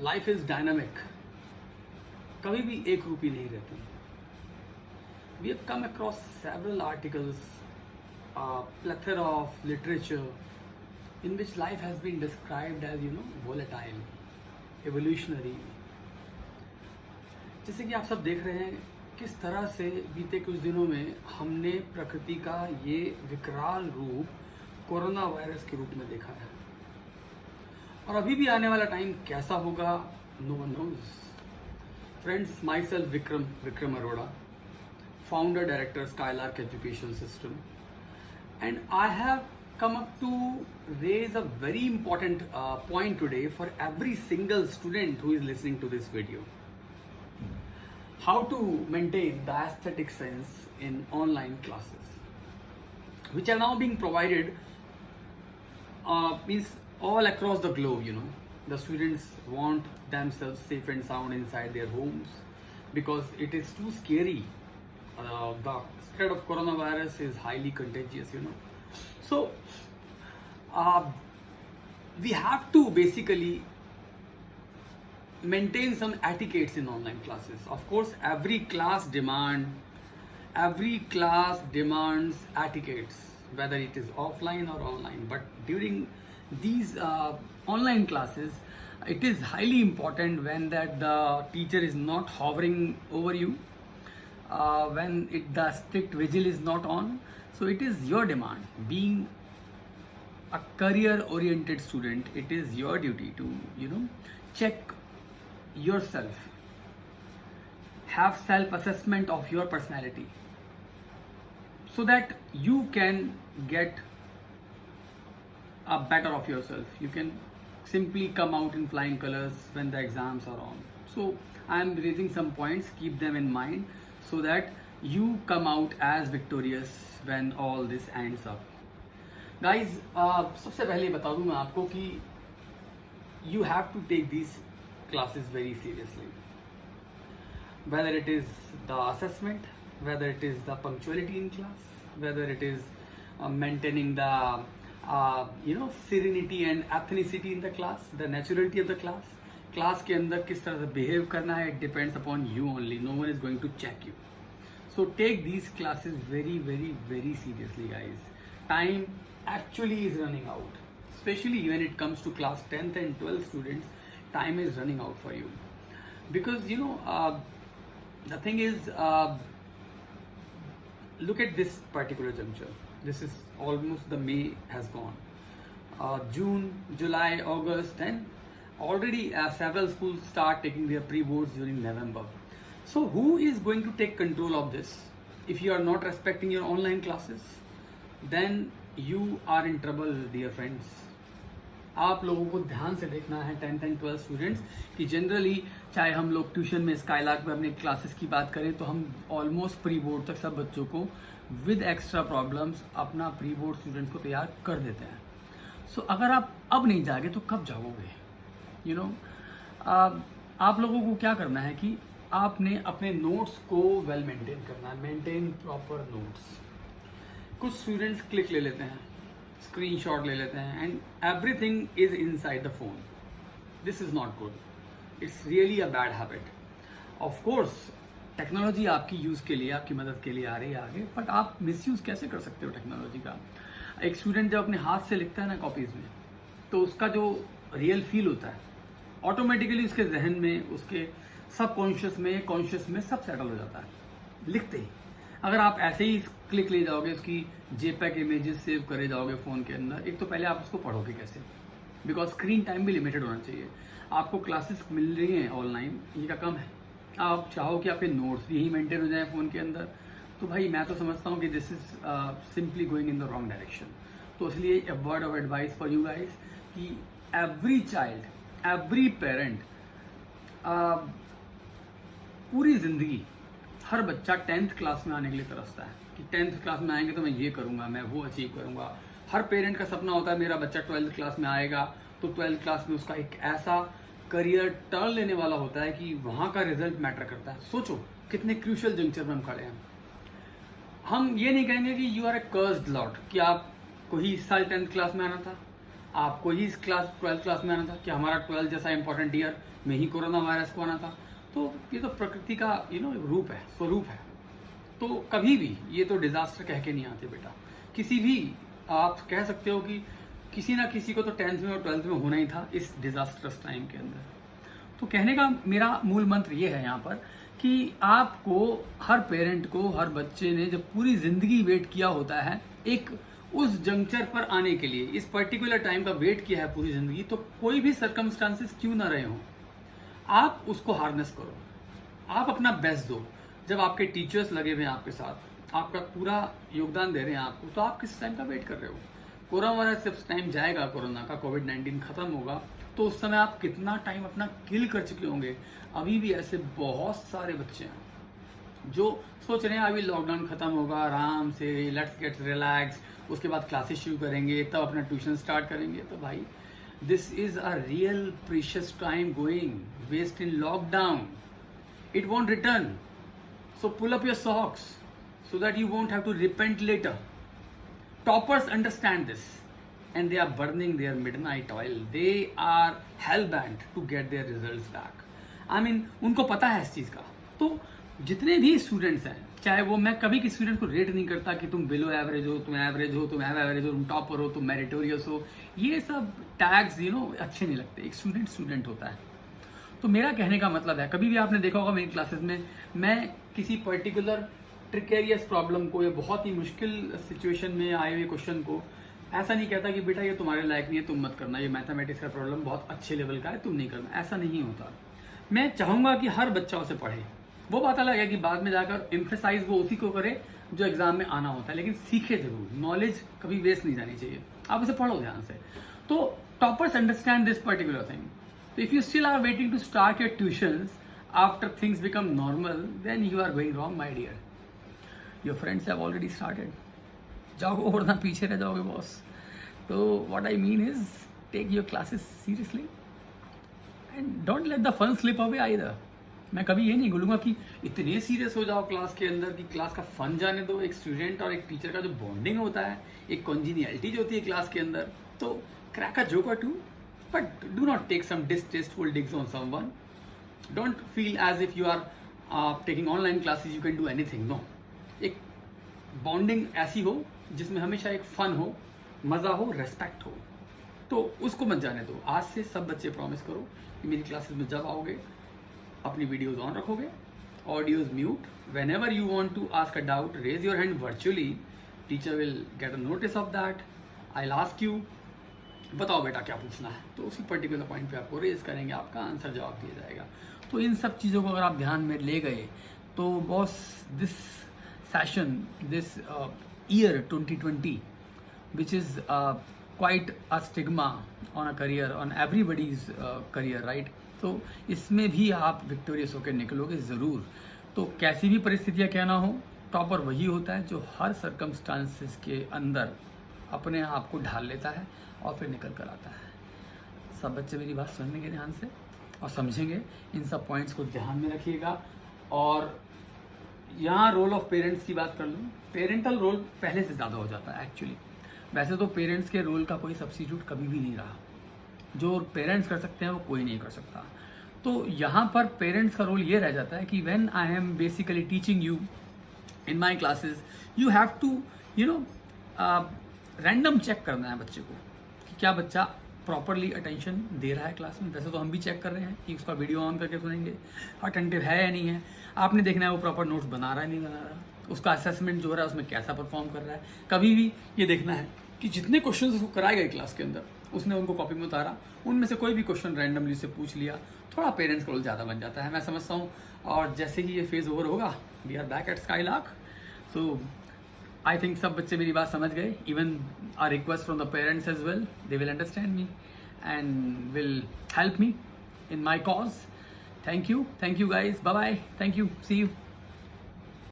Life is dynamic, कभी भी एक रूपी नहीं रहती. We have come across several articles, plethora of literature in which life has been described as volatile, evolutionary. जैसे कि आप सब देख रहे हैं किस तरह से बीते कुछ दिनों में हमने प्रकृति का ये विकराल रूप कोरोना वायरस के रूप में देखा है, और अभी भी आने वाला टाइम कैसा होगा, no one knows. Friends, myself Vikram Arora, founder director Skylark Education System, and I have come up to raise a very important point today for every single student who is listening to this video. How to maintain the aesthetic sense in online classes, which are now being provided means all across the globe. The students want themselves safe and sound inside their homes because it is too scary. The spread of coronavirus is highly contagious. So we have to basically maintain some etiquettes in online classes. Of course, every class demands etiquettes, whether it is offline or online. But during these online classes, it is highly important when that the teacher is not hovering over you, when the strict vigil is not on. So it is your demand. Being a career oriented student, it is your duty to check yourself, have self assessment of your personality, so that you can get a better of yourself. You can simply come out in flying colors when the exams are on. So I am raising some points, keep them in mind, so that you come out as victorious when all this ends up. Guys, सबसे पहले बता दूं मैं आपको कि you have to take these classes very seriously. Whether it is the assessment, whether it is the punctuality in class, whether it is maintaining the serenity and ethnicity in the class, the naturality of the class. Class के अंदर किस तरह से behave करना है, it depends upon you only. No one is going to check you. So take these classes very, very, very seriously, guys. Time actually is running out. Especially when it comes to class 10th and 12th students, time is running out for you. Because, the thing is, look at this particular juncture. This is almost the May has gone. June, July, August, and already several schools start taking their pre-boards during November. So who is going to take control of this? If you are not respecting your online classes, then you are in trouble, dear friends. आप लोगों को ध्यान से देखना है 10th and 12th students कि generally चाहे हम लोग ट्यूशन में स्काईलार्क में अपने क्लासेस की बात करें तो हम ऑलमोस्ट प्री बोर्ड तक सब बच्चों को विद एक्स्ट्रा प्रॉब्लम्स अपना प्री बोर्ड स्टूडेंट्स को तैयार कर देते हैं. सो अगर आप अब नहीं जागे तो कब जाओगे? आप लोगों को क्या करना है कि आपने अपने नोट्स को वेल मेंटेन करना है. Maintain proper notes. कुछ स्टूडेंट्स क्लिक ले लेते हैं, स्क्रीनशॉट ले लेते हैं, and everything is inside the phone. This is not good. It's really a bad habit. Of course technology आपकी यूज के लिए, आपकी मदद के लिए आ रही है आगे, बट आप मिसयूज कैसे कर सकते हो टेक्नोलॉजी का? एक स्टूडेंट जब अपने हाथ से लिखता है ना कॉपीज में, तो उसका जो रियल फील होता है ऑटोमेटिकली उसके जहन में, उसके सबकॉन्शियस में, कॉन्शियस में सब सेटल हो जाता है लिखते ही. अगर आप ऐसे ही क्लिक ले जाओगे, उसकी जेपैक इमेजेस सेव करे जाओगे फोन के अंदर, एक तो पहले आप उसको पढ़ोगे कैसे? बिकॉज स्क्रीन टाइम भी लिमिटेड होना चाहिए. आपको क्लासेस मिल रही हैं ऑनलाइन, ये का कम है. आप चाहो कि आपके नोट्स भी यही मेंटेन हो जाए फोन के अंदर, तो भाई मैं तो समझता हूँ कि this is simply going in the wrong direction. तो इसलिए a word of advice for you guys कि एवरी चाइल्ड, एवरी पेरेंट, पूरी जिंदगी हर बच्चा 10th क्लास में आने के लिए तरसता है कि 10th क्लास में आएंगे तो मैं ये करूंगा, मैं वो अचीव करूंगा. हर पेरेंट का सपना होता है मेरा बच्चा 12th क्लास में आएगा तो 12th क्लास में उसका एक ऐसा करियर टर्न लेने वाला होता है कि वहां का रिजल्ट मैटर करता है. सोचो कितने क्रूशियल जंक्चर में हम खड़े हैं. हम ये नहीं कहेंगे कि you are a cursed lot कि आपको ही इस साल 10th क्लास में आना था, आपको ही इस क्लास 12th क्लास में आना था कि हमारा 12th जैसा इंपॉर्टेंट ईयर में ही कोरोना वायरस को आना था। तो ये तो प्रकृति का रूप है, स्वरूप है। तो कभी भी ये तो डिजास्टर कह के नहीं आते बेटा। किसी भी आप कह सकते हो कि किसी ना किसी को तो 10th में और 12th में होना ही था इस डिजास्टरस टाइम के अंदर। तो कहने का मेरा मूल मंत्र ये है यहाँ पर कि आपको, हर पेरेंट को, हर बच्चे ने जब पूरी जिंदगी वेट किया होता है एक उस जंक्चर पर आने के लिए, इस पर्टिकुलर टाइम का वेट किया है पूरी जिंदगी, तो कोई भी सर्कमस्टांसेस क्यों ना रहे हो, आप उसको हार्नेस करो, आप अपना बेस्ट दो। जब आपके टीचर्स लगे हुए हैं आपके साथ, आपका पूरा योगदान दे रहे हैं आपको, तो आप किस टाइम का वेट कर रहे हो? कोरोना वायरस जब टाइम जाएगा, कोरोना का कोविड-19 खत्म होगा, तो उस समय आप कितना टाइम अपना किल कर चुके होंगे। अभी भी ऐसे बहुत सारे बच्चे हैं जो सोच रहे हैं अभी लॉकडाउन खत्म होगा, आराम से लेट्स गेट रिलैक्स, उसके बाद क्लासेस शुरू करेंगे, तब अपना ट्यूशन स्टार्ट करेंगे। तो भाई, this is a real precious time going waste in lockdown, it won't return, so pull up your socks so that you won't have to repent later. Toppers understand this and they are burning their midnight oil. They are hell-bent to get their results back. I mean, उनको पता है इस चीज़ का। तो जितने भी students हैं, चाहे वो, मैं कभी किसी स्टूडेंट को रेट नहीं करता कि तुम बिलो एवरेज हो, तुम एवरेज हो, तुम एवरेज हो, तुम टॉपर हो, तुम मेरिटोरियस हो, ये सब टैग्स अच्छे नहीं लगते। एक स्टूडेंट स्टूडेंट होता है। तो मेरा कहने का मतलब है, कभी भी आपने देखा होगा मेरी क्लासेस में, मैं किसी पर्टिकुलर ट्रिकेरियस प्रॉब्लम को या बहुत ही मुश्किल सिचुएशन में आए हुए क्वेश्चन को ऐसा नहीं कहता कि बेटा ये तुम्हारे लायक नहीं है, तुम मत करना, ये मैथमेटिक्स का प्रॉब्लम बहुत अच्छे लेवल का है, तुम नहीं करना। ऐसा नहीं होता। मैं चाहूंगा कि हर बच्चा उसे पढ़े। वो बात अलग है कि बाद में जाकर एम्फेसाइज वो उसी को करे जो एग्जाम में आना होता है, लेकिन सीखे जरूर। नॉलेज कभी वेस्ट नहीं जानी चाहिए, आप उसे पढ़ो ध्यान से। तो toppers understand this particular thing. तो if you still are waiting to start your tuitions after things become normal, then you are going wrong my dear. Your friends have already started. जाओगे वरना पीछे रह जाओगे बॉस। तो what I mean is, take your classes seriously and don't let the fun slip away either. मैं कभी ये नहीं बोलूंगा कि इतने सीरियस हो जाओ क्लास के अंदर कि क्लास का फन जाने दो। एक स्टूडेंट और एक टीचर का जो बॉन्डिंग होता है, एक कॉन्जीनियलिटी जो होती है क्लास के अंदर, तो क्रैक अ जोक और टू, but do not take some distasteful digs on someone. Don't feel as if you are taking online classes, you can do anything. No, एक बॉन्डिंग ऐसी हो जिसमें हमेशा एक फन हो, मजा हो, रेस्पेक्ट हो, तो उसको मत जाने दो। आज से सब बच्चे प्रॉमिस करो कि मेरी क्लासेस में जब आओगे अपनी वीडियोस ऑन रखोगे, audios mute, whenever you want to ask a doubt raise your hand virtually, teacher will get a notice of that, I ask you, बताओ बेटा क्या पूछना है, तो उसी पर्टिकुलर पॉइंट पे आपको रेज करेंगे, आपका आंसर जवाब दिया जाएगा। तो इन सब चीज़ों को अगर आप ध्यान में ले गए तो boss, this session, this year 2020, which is quite a stigma on a career, on everybody's career, right? तो इसमें भी आप विक्टोरियस होकर निकलोगे ज़रूर। तो कैसी भी परिस्थितियाँ क्या ना हो, टॉपर वही होता है जो हर सर्कमस्टांसेस के अंदर अपने आप को ढाल लेता है और फिर निकल कर आता है। सब बच्चे मेरी बात सुनेंगे ध्यान से और समझेंगे, इन सब पॉइंट्स को ध्यान में रखिएगा। और यहाँ रोल ऑफ पेरेंट्स की बात कर लूँ, पेरेंटल रोल पहले से ज़्यादा हो जाता है एक्चुअली। वैसे तो पेरेंट्स के रोल का कोई सब्स्टिट्यूट कभी भी नहीं रहा। जो पेरेंट्स कर सकते हैं वो कोई नहीं कर सकता। तो यहाँ पर पेरेंट्स का रोल ये रह जाता है कि when I am basically teaching you in my classes, you have to random check करना है बच्चे को कि क्या बच्चा प्रॉपरली अटेंशन दे रहा है क्लास में। वैसे तो हम भी चेक कर रहे हैं कि उसका वीडियो ऑन करके सुनेंगे, अटेंटिव है या नहीं है। आपने देखना है वो प्रॉपर नोट्स बना रहा है नहीं बना रहा, उसका असेसमेंट जो हो रहा है उसमें कैसा परफॉर्म कर रहा है। कभी भी ये देखना है कि जितने क्वेश्चन उसको कराए गए क्लास के अंदर, उसने उनको कॉपी में उतारा, उनमें से कोई भी क्वेश्चन रैंडमली से पूछ लिया। थोड़ा पेरेंट्स का रोल ज़्यादा बन जाता है, मैं समझता हूँ। और जैसे ही ये फेज़ ओवर होगा, we are back at Skylark. So I think सब बच्चे मेरी बात समझ गए। Even are request from the parents as well, they will understand me and will help me in my cause. Thank you guys, bye bye, thank you, see you.